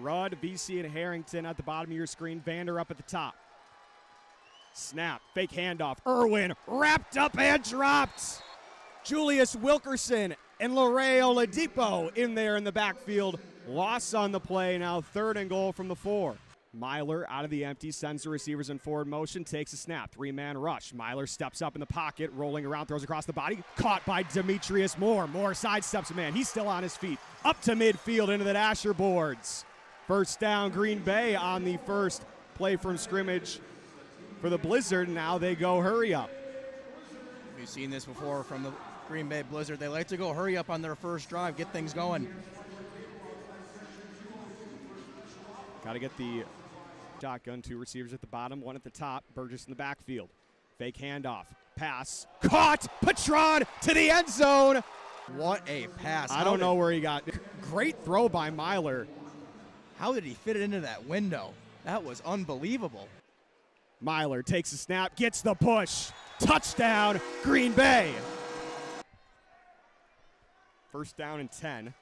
Rudd, VC, and Harrington at the bottom of your screen. Vander up at the top. Snap, fake handoff. Irwin wrapped up and dropped. Julius Wilkerson and Loreo Oladipo in there in the backfield. Loss on the play, now 3rd and goal from the 4. Myler out of the empty, sends the receivers in forward motion, takes a snap, 3-man rush. Myler steps up in the pocket, rolling around, throws across the body, caught by Demetrius Moore. Moore sidesteps a man, he's still on his feet, up to midfield into the dasher boards. First down, Green Bay on the first play from scrimmage for the Blizzard. Now they go hurry up. We've seen this before from the Green Bay Blizzard. They like to go hurry up on their first drive, get things going. Got to get the shotgun, 2 receivers at the bottom, 1 at the top, Burgess in the backfield. Fake handoff, pass, caught, Patron to the end zone. What a pass. I don't know where he got. Great throw by Myler. How did he fit it into that window? That was unbelievable. Myler takes a snap, gets the push. Touchdown, Green Bay. First down and 10.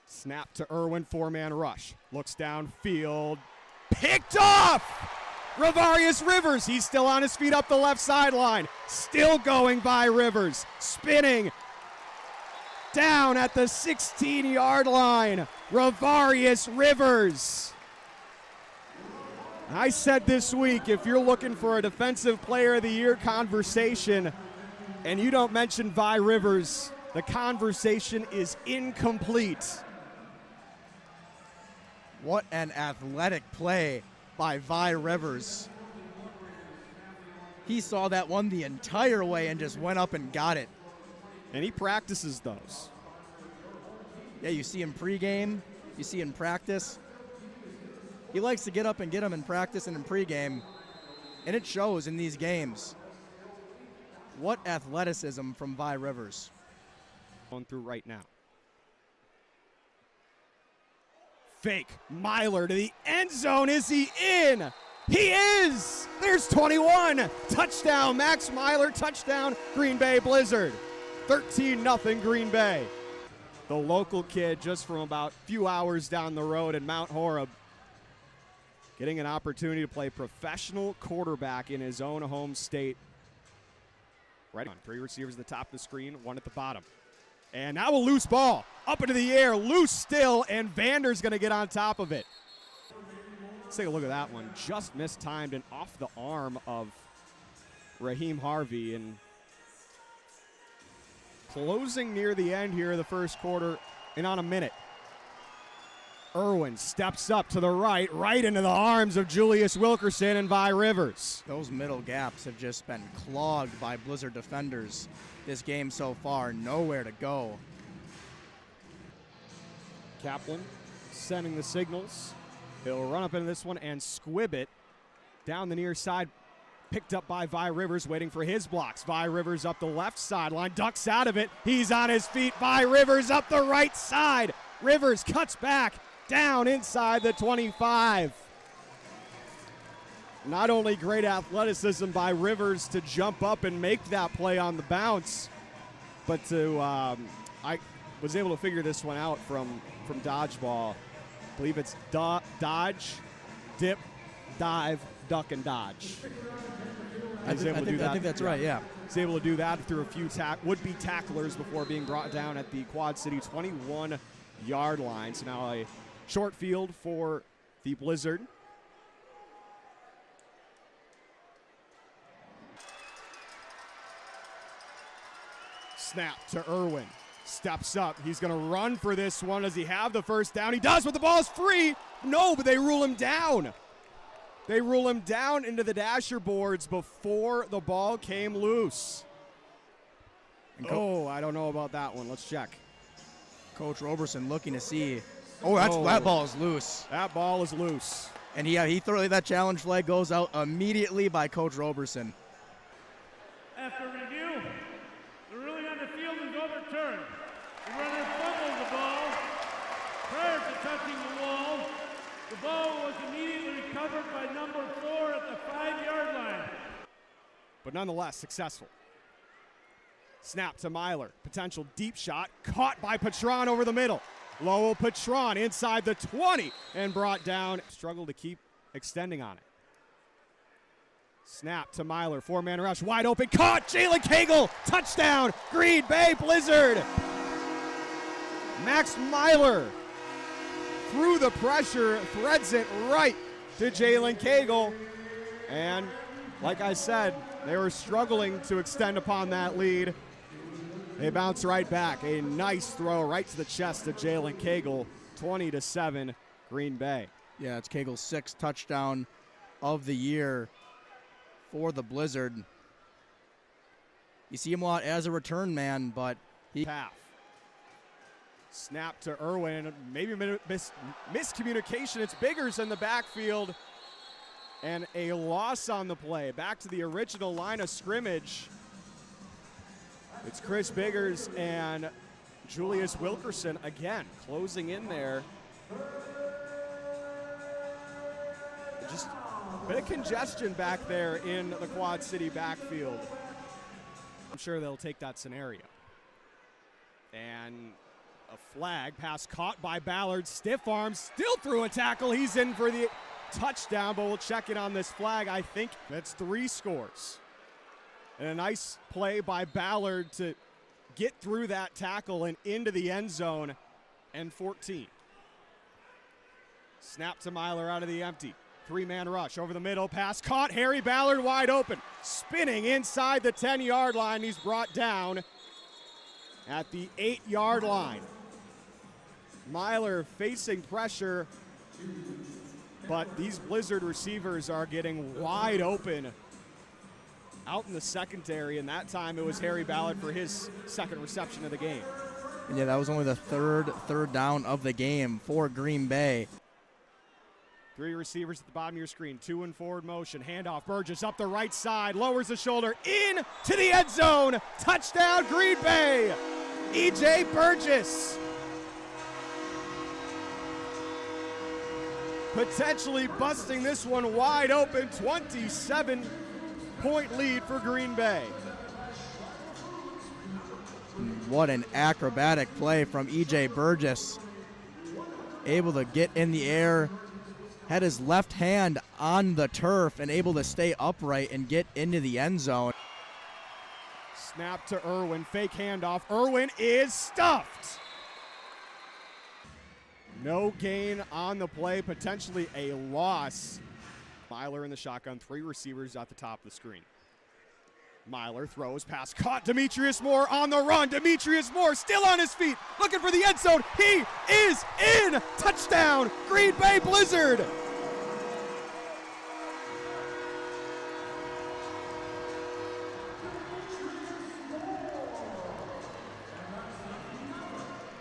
Snap to Irwin, 4-man rush. Looks downfield. Picked off! Ravarius Rivers, he's still on his feet up the left sideline. Still going by Rivers. Spinning. Down at the 16-yard line. Ravarius Rivers. I said this week, if you're looking for a Defensive Player of the Year conversation and you don't mention Vi Rivers, the conversation is incomplete. What an athletic play by Vi Rivers. He saw that one the entire way and just went up and got it. And he practices those. Yeah, you see him pregame, you see in practice. He likes to get up and get them in practice and in pregame, and it shows in these games. What athleticism from Vi Rivers. Going through right now. Fake, Myler to the end zone. Is he in? He is! There's 21. Touchdown, Max Myler, touchdown, Green Bay Blizzard. 13-0 Green Bay. The local kid just from about a few hours down the road in Mount Horeb getting an opportunity to play professional quarterback in his own home state. Right on, 3 receivers at the top of the screen, 1 at the bottom. And now a loose ball, up into the air, loose still, and Vander's gonna get on top of it. Let's take a look at that one. Just mistimed and off the arm of Raheem Harvey. And closing near the end here of the first quarter and on a minute. Irwin steps up to the right, right into the arms of Julius Wilkerson and Vi Rivers. Those middle gaps have just been clogged by Blizzard defenders this game so far. Nowhere to go. Kaplan sending the signals. He'll run up into this one and squib it down the near side. Picked up by Vi Rivers, waiting for his blocks. Vi Rivers up the left sideline, ducks out of it. He's on his feet. Vi Rivers up the right side. Rivers cuts back. Down inside the 25. Not only great athleticism by Rivers to jump up and make that play on the bounce, but to I was able to figure this one out from dodgeball. I believe it's dodge, dip, dive, duck, and dodge. I think that's right, yeah. He's able to do that through a few would-be tacklers before being brought down at the Quad City 21-yard line. So now a short field for the Blizzard. Snap to Irwin. Steps up. He's going to run for this one. Does he have the first down? He does, but the ball is free. No, but they rule him down. They rule him down into the dasher boards before the ball came loose. Oh, I don't know about that one. Let's check. Coach Roberson looking to see. That ball is loose. That ball is loose. And that challenge flag goes out immediately by Coach Roberson. After review, the ruling on the field is overturned. The runner fumbled the ball prior to touching the wall. The ball was immediately recovered by number 4 at the 5-yard line. But nonetheless, successful. Snap to Myler. Potential deep shot. Caught by Patron over the middle. Lowell Patron inside the 20 and brought down. Struggled to keep extending on it. Snap to Myler, four-man rush, wide open, caught, Jalen Cagle, touchdown, Green Bay Blizzard. Max Myler, through the pressure, threads it right to Jalen Cagle. And like I said, they were struggling to extend upon that lead. They bounce right back. A nice throw right to the chest of Jalen Cagle, 20-7, Green Bay. Yeah, it's Cagle's sixth touchdown of the year for the Blizzard. You see him a lot as a return man, but he... Path. Snap to Irwin, maybe miscommunication. It's Biggers in the backfield, and a loss on the play. Back to the original line of scrimmage. It's Chris Biggers and Julius Wilkerson again closing in there. Just a bit of congestion back there in the Quad City backfield. I'm sure they'll take that scenario. And a flag pass caught by Ballard. Stiff arm, still through a tackle. He's in for the touchdown, but we'll check it on this flag. I think that's 3 scores. And a nice play by Ballard to get through that tackle and into the end zone, and 14. Snap to Myler out of the empty. 3-man rush over the middle, pass caught. Harry Ballard wide open, spinning inside the 10-yard line. He's brought down at the 8-yard line. Myler facing pressure, but these Blizzard receivers are getting wide open out in the secondary, and that time it was Harry Ballard for his second reception of the game. And yeah, that was only the third down of the game for Green Bay. 3 receivers at the bottom of your screen, 2 in forward motion, handoff, Burgess up the right side, lowers the shoulder, in to the end zone, touchdown Green Bay, E.J. Burgess. Potentially busting this one wide open, 27-point lead for Green Bay. What an acrobatic play from E.J. Burgess. Able to get in the air, had his left hand on the turf and able to stay upright and get into the end zone. Snap to Irwin, fake handoff. Irwin is stuffed. No gain on the play, potentially a loss. Myler in the shotgun, 3 receivers at the top of the screen. Myler throws, pass caught. Demetrius Moore on the run. Demetrius Moore still on his feet, looking for the end zone. He is in. Touchdown, Green Bay Blizzard.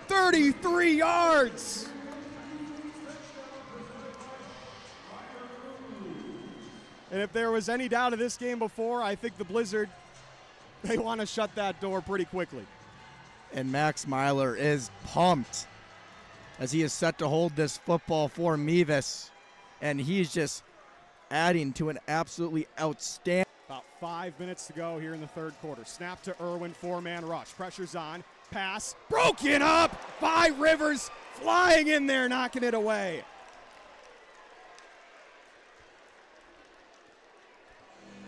"33 yards. And if there was any doubt of this game before, I think the Blizzard, they want to shut that door pretty quickly. And Max Myler is pumped as he is set to hold this football for Mevis. And he's just adding to an absolutely outstanding. About 5 minutes to go here in the third quarter. Snap to Irwin, 4-man rush. Pressure's on. Pass broken up by Rivers, flying in there, knocking it away.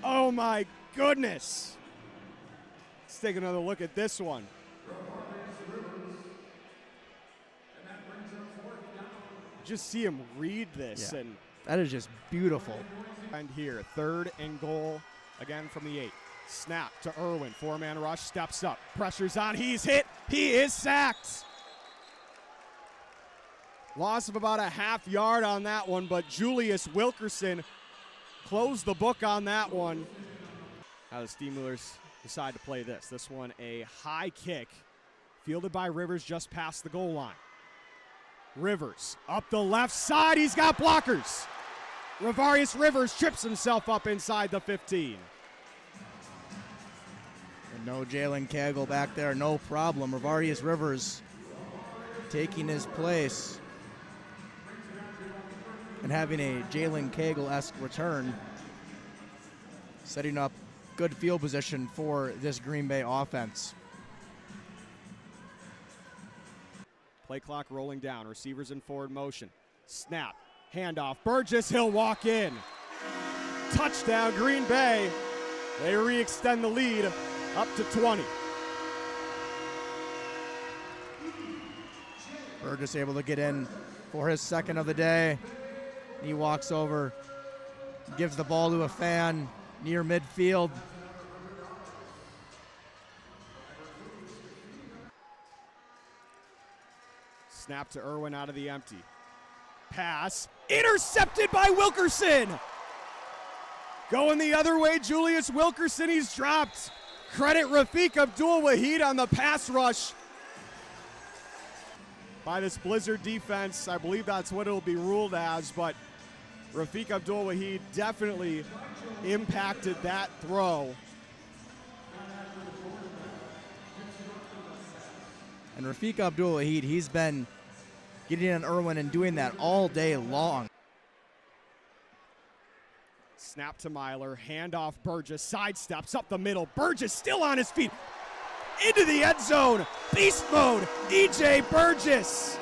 Oh my goodness. Let's take another look at this one. Just see him read this. Yeah, and that is just beautiful. And here, 3rd and goal, again from the 8. Snap to Irwin, 4-man rush, steps up, pressure's on, he's hit, he is sacked. Loss of about a half yard on that one, but Julius Wilkerson closed the book on that one. How the Steamwheelers decide to play this. This one a high kick, fielded by Rivers just past the goal line. Rivers up the left side, he's got blockers. Ravarius Rivers trips himself up inside the 15. And no Jalen Cagle back there, no problem. Ravarius Rivers taking his place and having a Jalen Cagle-esque return, setting up good field position for this Green Bay offense. Play clock rolling down. Receivers in forward motion. Snap. Handoff. Burgess, he'll walk in. Touchdown, Green Bay. They re-extend the lead up to 20. Burgess able to get in for his second of the day. He walks over, gives the ball to a fan near midfield. Snap to Irwin out of the empty. Pass intercepted by Wilkerson. Going the other way, Julius Wilkerson, he's dropped. Credit Rafiq Abdul-Wahid on the pass rush by this Blizzard defense. I believe that's what it'll be ruled as, but Rafiq Abdul-Wahid definitely impacted that throw. And Rafiq Abdul-Wahid, he's been getting on Irwin and doing that all day long. Snap to Myler, handoff Burgess, sidesteps up the middle. Burgess still on his feet, into the end zone. Beast mode, E.J. Burgess.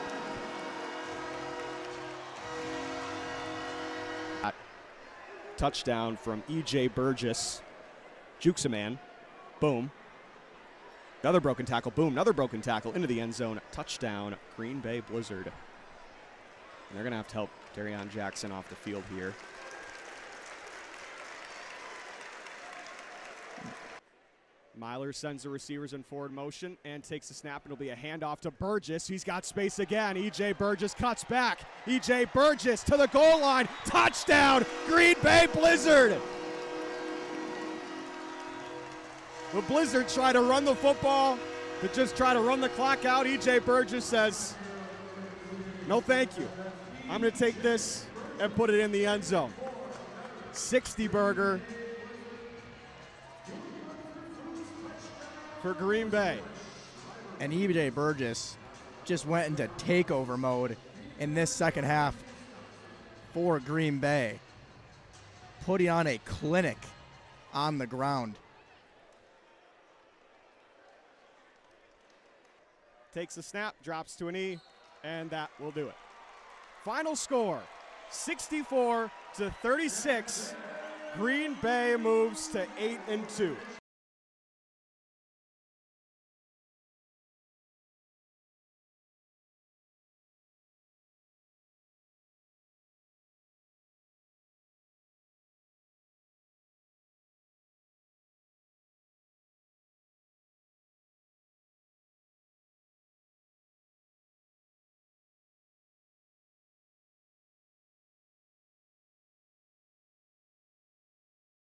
Touchdown from E.J. Burgess. Jukes a man, boom. Another broken tackle, boom, another broken tackle into the end zone. Touchdown, Green Bay Blizzard. And they're gonna have to help Darion Jackson off the field here. Myler sends the receivers in forward motion and takes the snap, and it'll be a handoff to Burgess. He's got space again. E.J. Burgess cuts back. E.J. Burgess to the goal line. Touchdown, Green Bay Blizzard. The Blizzard try to run the football, to just try to run the clock out. E.J. Burgess says, no thank you. I'm going to take this and put it in the end zone. 60-burger for Green Bay. And E.J. Burgess just went into takeover mode in this second half for Green Bay, putting on a clinic on the ground. Takes a snap, drops to a knee, and that will do it. Final score, 64-36. Green Bay moves to 8-2.